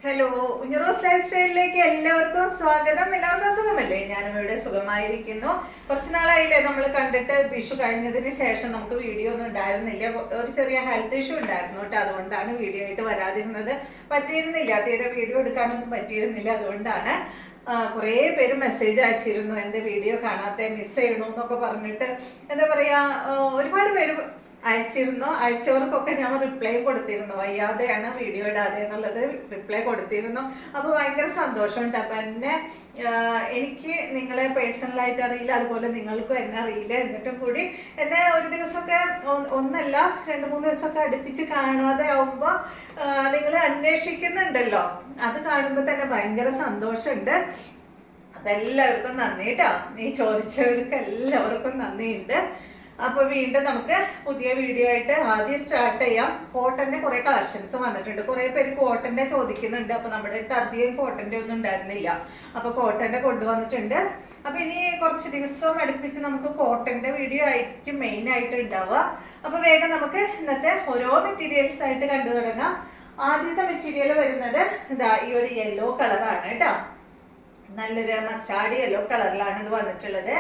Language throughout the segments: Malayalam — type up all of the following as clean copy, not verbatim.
ഹലോ, ഉഞ്ഞറോസ് ലൈഫ് സ്റ്റൈലിലേക്ക് എല്ലാവർക്കും സ്വാഗതം. എല്ലാവർക്കും സുഖമല്ലേ? ഞാനും ഇവിടെ സുഖമായിരിക്കുന്നു. കുറച്ച് നാളായില്ലേ നമ്മൾ കണ്ടിട്ട്. വിഷു കഴിഞ്ഞതിന് ശേഷം നമുക്ക് വീഡിയോ ഒന്നും ഉണ്ടായിരുന്നില്ല. ഒരു ചെറിയ ഹെൽത്ത് ഇഷ്യൂ ഉണ്ടായിരുന്നു കേട്ടോ. അതുകൊണ്ടാണ് വീഡിയോ ആയിട്ട് വരാതിരുന്നത്. പറ്റിയിരുന്നില്ല, തീരെ വീഡിയോ എടുക്കാനൊന്നും പറ്റിയിരുന്നില്ല. അതുകൊണ്ടാണ് കുറേ പേര് മെസ്സേജ് അയച്ചിരുന്നു, എൻ്റെ വീഡിയോ കാണാത്ത, മിസ് ചെയ്യണു എന്നൊക്കെ പറഞ്ഞിട്ട്. എന്താ പറയാ, ഒരുപാട് പേര് അയച്ചിരുന്നു. അയച്ചവർക്കൊക്കെ ഞാൻ റിപ്ലൈ കൊടുത്തിരുന്നു. വയ്യാതെയാണ് വീഡിയോ ഇടാതെ എന്നുള്ളത് റിപ്ലൈ കൊടുത്തിരുന്നു. അപ്പോൾ ഭയങ്കര സന്തോഷമുണ്ട്. അപ്പം എനിക്ക് നിങ്ങളെ പേഴ്സണലായിട്ട് അറിയില്ല, അതുപോലെ നിങ്ങൾക്കും എന്നെ അറിയില്ല. എന്നിട്ടും കൂടി എന്നെ ഒരു ദിവസമൊക്കെ, ഒന്നല്ല 2-3 ദിവസമൊക്കെ അടുപ്പിച്ച് കാണാതെ ആവുമ്പോൾ നിങ്ങൾ അന്വേഷിക്കുന്നുണ്ടല്ലോ, അത് കാണുമ്പോൾ തന്നെ ഭയങ്കര സന്തോഷമുണ്ട്. അപ്പം എല്ലാവർക്കും നന്ദി കേട്ടോ. നീ ചോദിച്ചവർക്ക് എല്ലാവർക്കും നന്ദിയുണ്ട്. അപ്പോൾ വീണ്ടും നമുക്ക് പുതിയ വീഡിയോ ആയിട്ട് ആദ്യം സ്റ്റാർട്ട് ചെയ്യാം. കോട്ടൻ്റെ കുറേ കളക്ഷൻസ് വന്നിട്ടുണ്ട്. കുറേ പേര് കോട്ടൻ്റെ ചോദിക്കുന്നുണ്ട്. അപ്പോൾ നമ്മുടെ അടുത്ത് അധികം കോട്ടൻ്റെ ഒന്നും ഉണ്ടായിരുന്നില്ല. അപ്പോൾ കോട്ടൻ്റെ കൊണ്ടുവന്നിട്ടുണ്ട്. അപ്പോൾ ഇനി കുറച്ച് ദിവസം അടുപ്പിച്ച് നമുക്ക് കോട്ടൻ്റെ വീഡിയോ ആയിരിക്കും മെയിൻ ആയിട്ട് ഉണ്ടാവുക. അപ്പോൾ വേഗം നമുക്ക് ഇന്നത്തെ ഓരോ മെറ്റീരിയൽസ് ആയിട്ട് കണ്ടു തുടങ്ങാം. ആദ്യത്തെ മെറ്റീരിയൽ വരുന്നത് ഇതാ ഈ ഒരു യെല്ലോ കളറാണ് കേട്ടോ. നല്ലൊരു മസ്റ്റാർഡ് യെല്ലോ കളറിലാണ് ഇത് വന്നിട്ടുള്ളത്.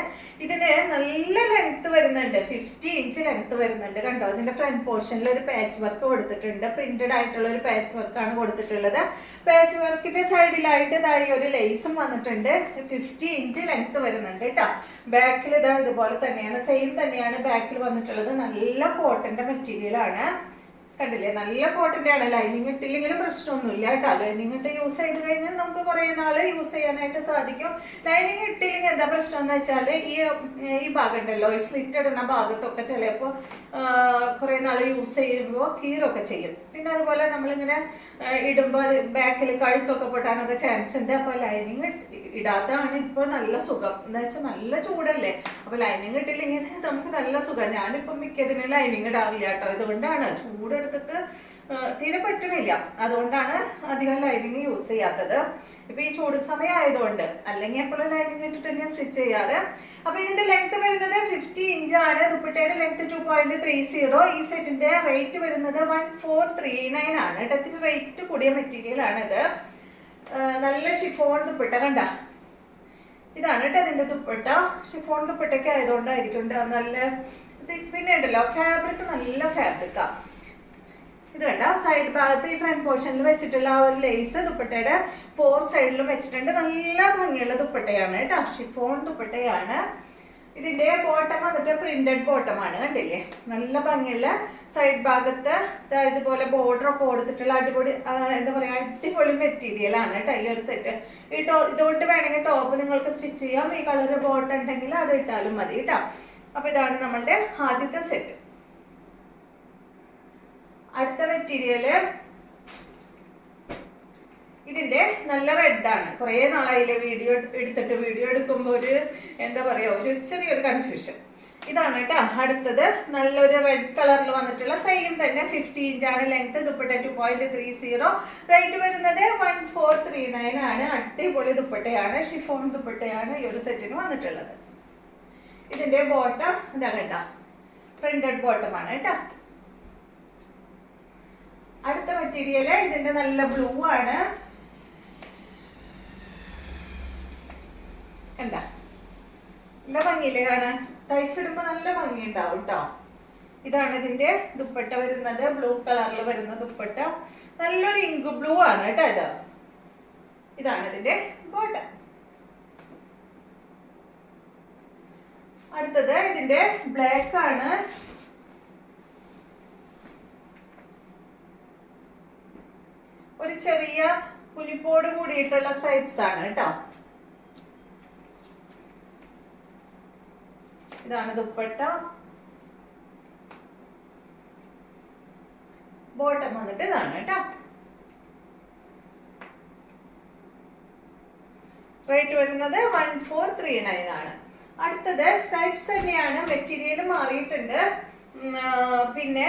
ഇതിന് നല്ല ലെങ്ത് വരുന്നുണ്ട്, 50 ഇഞ്ച് ലെങ്ത് വരുന്നുണ്ട്. കണ്ടോ, ഇതിന്റെ ഫ്രണ്ട് പോർഷനിൽ ഒരു പാച്ച് വർക്ക് കൊടുത്തിട്ടുണ്ട്. പ്രിന്റഡ് ആയിട്ടുള്ള ഒരു പാച്ച് വർക്കാണ് കൊടുത്തിട്ടുള്ളത്. പാച്ച് വർക്കിന്റെ സൈഡിലായിട്ട് ഇതാ ഈ ഒരു ലേസും വന്നിട്ടുണ്ട്. 50 ഇഞ്ച് ലെങ്ത് വരുന്നുണ്ട് കേട്ടോ. ബാക്കിൽ ഇതാ ഇതുപോലെ തന്നെയാണ്, സെയിം തന്നെയാണ് ബാക്കിൽ വന്നിട്ടുള്ളത്. നല്ല കോട്ടന്റെ മെറ്റീരിയൽ ആണ്. കണ്ടില്ലേ, നല്ല കോട്ടൻ്റെ ആണ്. ലൈനിങ് ഇട്ടില്ലെങ്കിലും പ്രശ്നമൊന്നുമില്ല കേട്ടോ. ലൈനിങ് ഇട്ട് യൂസ് ചെയ്ത് കഴിഞ്ഞാൽ നമുക്ക് കുറേ നാള് യൂസ് ചെയ്യാനായിട്ട് സാധിക്കും. ലൈനിങ് ഇട്ടില്ലെങ്കിൽ എന്താ പ്രശ്നം എന്ന് വെച്ചാൽ ഈ ഭാഗം ഉണ്ടല്ലോ, ഈ സ്ലിറ്റ് ഇടുന്ന ഭാഗത്തൊക്കെ ചിലപ്പോൾ കുറേ നാൾ യൂസ് ചെയ്യുമ്പോൾ കീറൊക്കെ ചെയ്യും. പിന്നെ അതുപോലെ നമ്മളിങ്ങനെ ഇടുമ്പോൾ ബാക്കിൽ കഴുത്തൊക്കെ പൊട്ടാനൊക്കെ ചാൻസ് ഉണ്ട്. അപ്പോൾ ലൈനിങ് ഇടാത്തതാണ് ഇപ്പോൾ നല്ല സുഖം. എന്ന് വെച്ചാൽ നല്ല ചൂടല്ലേ, അപ്പോൾ ലൈനിങ് ഇട്ടില്ലെങ്കിൽ നമുക്ക് നല്ല സുഖം. ഞാനിപ്പം മിക്കതിനും ലൈനിങ് ഇടാറില്ല കേട്ടോ. ഇതുകൊണ്ടാണ് ചൂടെടുത്തിട്ട് തീരെ പറ്റണില്ല. അതുകൊണ്ടാണ് അധികം ലൈനിങ് യൂസ് ചെയ്യാത്തത്. ഇപ്പൊ ഈ ചൂട് സമയം ആയതുകൊണ്ട്, അല്ലെങ്കിൽ എപ്പോഴും ലൈനിങ് ഇട്ടിട്ട് തന്നെയാണ് സ്റ്റിച്ച് ചെയ്യാറ്. അപ്പൊ ഇതിന്റെ ലെങ്ത് വരുന്നത് 50 ഇഞ്ചാണ്. ദുപ്പട്ടയുടെ ലെങ്ത് 2.30. ഈ സെറ്റിന്റെ റേറ്റ് വരുന്നത് 1439 ആണ് കേട്ടോ. ഇത്തിരി റേറ്റ് കൂടിയ മെറ്റീരിയൽ ആണിത്. നല്ല ഷിഫോൺ ദുപ്പട്ട കണ്ട, ഇതാണ് കേട്ടോ അതിന്റെ ദുപ്പട്ട. ഷിഫോൺ ദുപ്പട്ടയ്ക്ക് ആയതുകൊണ്ടായിരിക്കും നല്ല. പിന്നെ ഉണ്ടല്ലോ, ഫാബ്രിക് നല്ല ഫാബ്രിക്കാ. ഇത് കണ്ട, സൈഡ് ഭാഗത്ത് ഈ ഫ്രണ്ട് പോർഷനിൽ വെച്ചിട്ടുള്ള ആ ഒരു ലേസ് ദുപ്പട്ടയുടെ 4 സൈഡിലും വെച്ചിട്ടുണ്ട്. നല്ല ഭംഗിയുള്ള ദുപ്പട്ടയാണ് കേട്ടോ. ഷിഫോൺ ദുപ്പട്ടയാണ്. ഇതിന്റെ ബോട്ടം വന്നിട്ട് പ്രിന്റഡ് ബോട്ടമാണ്. കണ്ടില്ലേ, നല്ല ഭംഗിയുള്ള സൈഡ് ഭാഗത്ത് ഇതുപോലെ ബോർഡർ ഒക്കെ കൊടുത്തിട്ടുള്ള അടിപൊളി, എന്താ പറയാ, അടിപൊളി മെറ്റീരിയൽ ആണ് കേട്ടോ ഈ ഒരു സെറ്റ്. ഇതുകൊണ്ട് വേണമെങ്കിൽ ടോപ്പ് നിങ്ങൾക്ക് സ്റ്റിച്ച് ചെയ്യാം. ഈ കളർ ബോട്ടം ഉണ്ടെങ്കിൽ അത് ഇട്ടാലും മതി കേട്ടോ. അപ്പൊ ഇതാണ് നമ്മളുടെ ആദ്യത്തെ സെറ്റ്. അടുത്ത മെറ്റീരിയല് ഇതിന്റെ നല്ല റെഡാണ്. കുറേ നാളായില്ലേ വീഡിയോ എടുത്തിട്ട്. വീഡിയോ എടുക്കുമ്പോൾ ഒരു എന്താ പറയാ, ഒരു ചെറിയൊരു കൺഫ്യൂഷൻ. ഇതാണ് കേട്ടോ അടുത്തത്. നല്ലൊരു റെഡ് കളറിൽ വന്നിട്ടുള്ള സെയിം തന്നെ 50 ഇഞ്ചാണ് ലെങ്ത്. ദുപ്പട്ട 2.30. റേറ്റ് വരുന്നത് 1439 ആണ്. അടിപൊളി ദുപ്പട്ടയാണ്, ഷിഫോൺ ദുപ്പട്ടയാണ് ഈ ഒരു സെറ്റിന് വന്നിട്ടുള്ളത്. ഇതിന്റെ ബോട്ടം ഇതാ കേട്ടോ, പ്രിന്റഡ് ബോട്ടമാണ് കേട്ടോ. അടുത്ത മെറ്റീരിയല് ഇതിന്റെ നല്ല ബ്ലൂ ആണ്. കണ്ട, നല്ല ഭംഗിയില്ലേ കാണാൻ, തയ്ച്ചിടുമ്പോ നല്ല ഭംഗി ഉണ്ടാവും കേട്ടോ. ഇതാണ് ഇതിന്റെ ദുപ്പട്ട വരുന്നത്. ബ്ലൂ കളറിൽ വരുന്ന ദുപ്പട്ട, നല്ലൊരു ഇങ്ക് ബ്ലൂ ആണ് കേട്ടോ. ഇതാണ് ഇതിന്റെ ബോട്ടം. അടുത്തത് ഇതിന്റെ ബ്ലാക്ക് ആണ്. ഒരു ചെറിയ പുലിപ്പോട് കൂടിയിട്ടുള്ള സ്ട്രൈപ്സ് ആണ് കേട്ടോ. ഇതാണ് ദുപ്പട്ട. ബോട്ടം വന്നിട്ട് ഇതാണ് കേട്ടോ. റേറ്റ് വരുന്നത് 1439 ആണ്. അടുത്തത് സ്ട്രൈപ്സ് തന്നെയാണ്. മെറ്റീരിയൽ മാറിയിട്ടുണ്ട്. പിന്നെ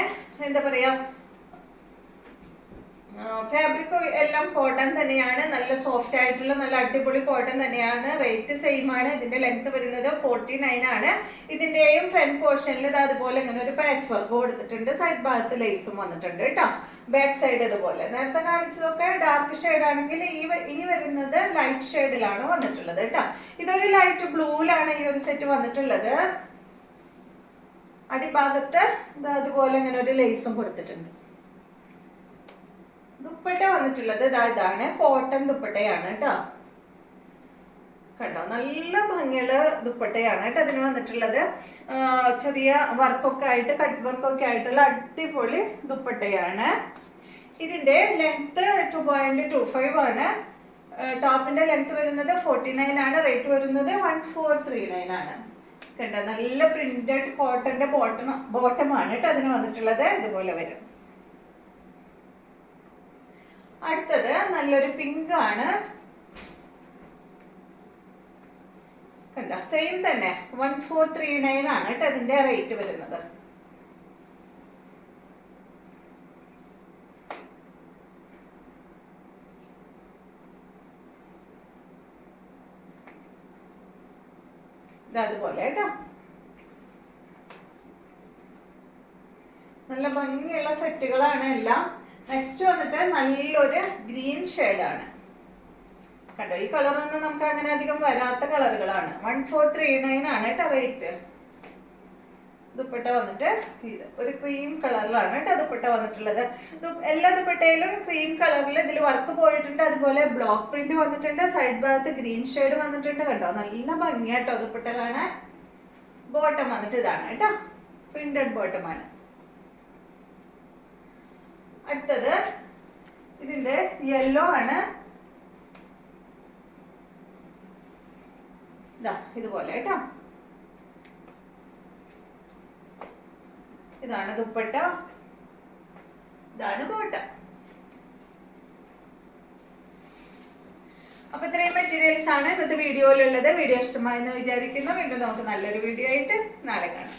എന്താ പറയാ, ഫാബ്രിക് എല്ലാം കോട്ടൺ തന്നെയാണ്. നല്ല സോഫ്റ്റ് ആയിട്ടുള്ള നല്ല അടിപൊളി കോട്ടൺ തന്നെയാണ്. റേറ്റ് സെയിം ആണ്. ഇതിന്റെ ലെങ്ത് വരുന്നത് 49 ആണ്. ഇതിന്റെയും ഫ്രണ്ട് പോർഷനിൽ അതുപോലെ ഇങ്ങനെ ഒരു പാച്ച് വർക്ക് കൊടുത്തിട്ടുണ്ട്. സൈഡ് ഭാഗത്ത് ലേസും വന്നിട്ടുണ്ട് കേട്ടോ. ബാക്ക് സൈഡ് ഇതുപോലെ. നേരത്തെ കാണിച്ചതൊക്കെ ഡാർക്ക് ഷെയ്ഡ് ആണെങ്കിൽ ഇനി വരുന്നത് ലൈറ്റ് ഷെയ്ഡിലാണ് വന്നിട്ടുള്ളത് കേട്ടോ. ഇതൊരു ലൈറ്റ് ബ്ലൂയിലാണ് ഈ ഒരു സെറ്റ് വന്നിട്ടുള്ളത്. അടിഭാഗത്ത് അതുപോലെ ഇങ്ങനെ ഒരു ലേസും കൊടുത്തിട്ടുണ്ട്. ദുപ്പട്ട വന്നിട്ടുള്ളത് ഇതാണ്, കോട്ടൺ ദുപ്പട്ടയാണ് കേട്ടോ. കണ്ടോ, നല്ല ഭംഗിയുള്ള ദുപ്പട്ടയാണ് കേട്ടോ അതിന് വന്നിട്ടുള്ളത്. ചെറിയ വർക്കൊക്കെ ആയിട്ട്, കട്ട് വർക്കൊക്കെ ആയിട്ടുള്ള അടിപൊളി ദുപ്പട്ടയാണ്. ഇതിന്റെ ലെങ്ത് 2.25 ആണ്. ടോപ്പിന്റെ ലെങ്ത് വരുന്നത് 49 ആണ്. റേറ്റ് വരുന്നത് 1439 ആണ്. കണ്ടോ, നല്ല പ്രിന്റഡ് കോട്ടന്റെ ബോട്ടമാണ് കേട്ടോ അതിന് വന്നിട്ടുള്ളത്. ഇതുപോലെ വരും. അടുത്തത് നല്ലൊരു പിങ്ക് ആണ്. കണ്ട, സെയിം തന്നെ 1439 ആണ് കേട്ടോ അതിന്റെ റേറ്റ് വരുന്നത്. അതുപോലെ കേട്ടോ, നല്ല ഭംഗിയുള്ള സെറ്റുകളാണ് എല്ലാം. നെക്സ്റ്റ് വന്നിട്ട് നല്ലൊരു ഗ്രീൻ ഷെയ്ഡാണ്. കണ്ടോ, ഈ കളറൊന്നും നമുക്ക് അങ്ങനെ അധികം വരാത്ത കളറുകളാണ്. 1439 ആണ് കേട്ടോ റേറ്റ്. ദുപ്പട്ട വന്നിട്ട് ഇത് ഒരു ക്രീം കളറിലാണ് കേട്ടോ ദുപ്പട്ട വന്നിട്ടുള്ളത്. എല്ലാ ദുപ്പട്ടയിലും ക്രീം കളറിൽ ഇതിൽ വർക്ക് പോയിട്ടുണ്ട്. അതുപോലെ ബ്ലോക്ക് പ്രിന്റ് വന്നിട്ടുണ്ട്. സൈഡ് ഭാഗത്ത് ഗ്രീൻ ഷെയ്ഡ് വന്നിട്ടുണ്ട്. കണ്ടോ, നല്ല ഭംഗിയാട്ടോ ദുപ്പട്ട കാണാൻ. ബോട്ടം വന്നിട്ട് ഇതാണ് കേട്ടോ, പ്രിന്റഡ് ബോട്ടമാണ്. അടുത്തത് ഇതിന്റെ യെല്ലോ ആണ്. ഇതുപോലെ കേട്ടോ, ഇതാണ് ദുപ്പട്ട, ഇതാണ് ബോട്ടം. അപ്പൊ ഇത്രയും മെറ്റീരിയൽസ് ആണ് ഇന്നത്തെ വീഡിയോയിലുള്ളത്. വീഡിയോ ഇഷ്ടമായെന്ന് വിചാരിക്കുന്നു. വീണ്ടും നമുക്ക് നല്ലൊരു വീഡിയോ ആയിട്ട് നാളെ കാണാം.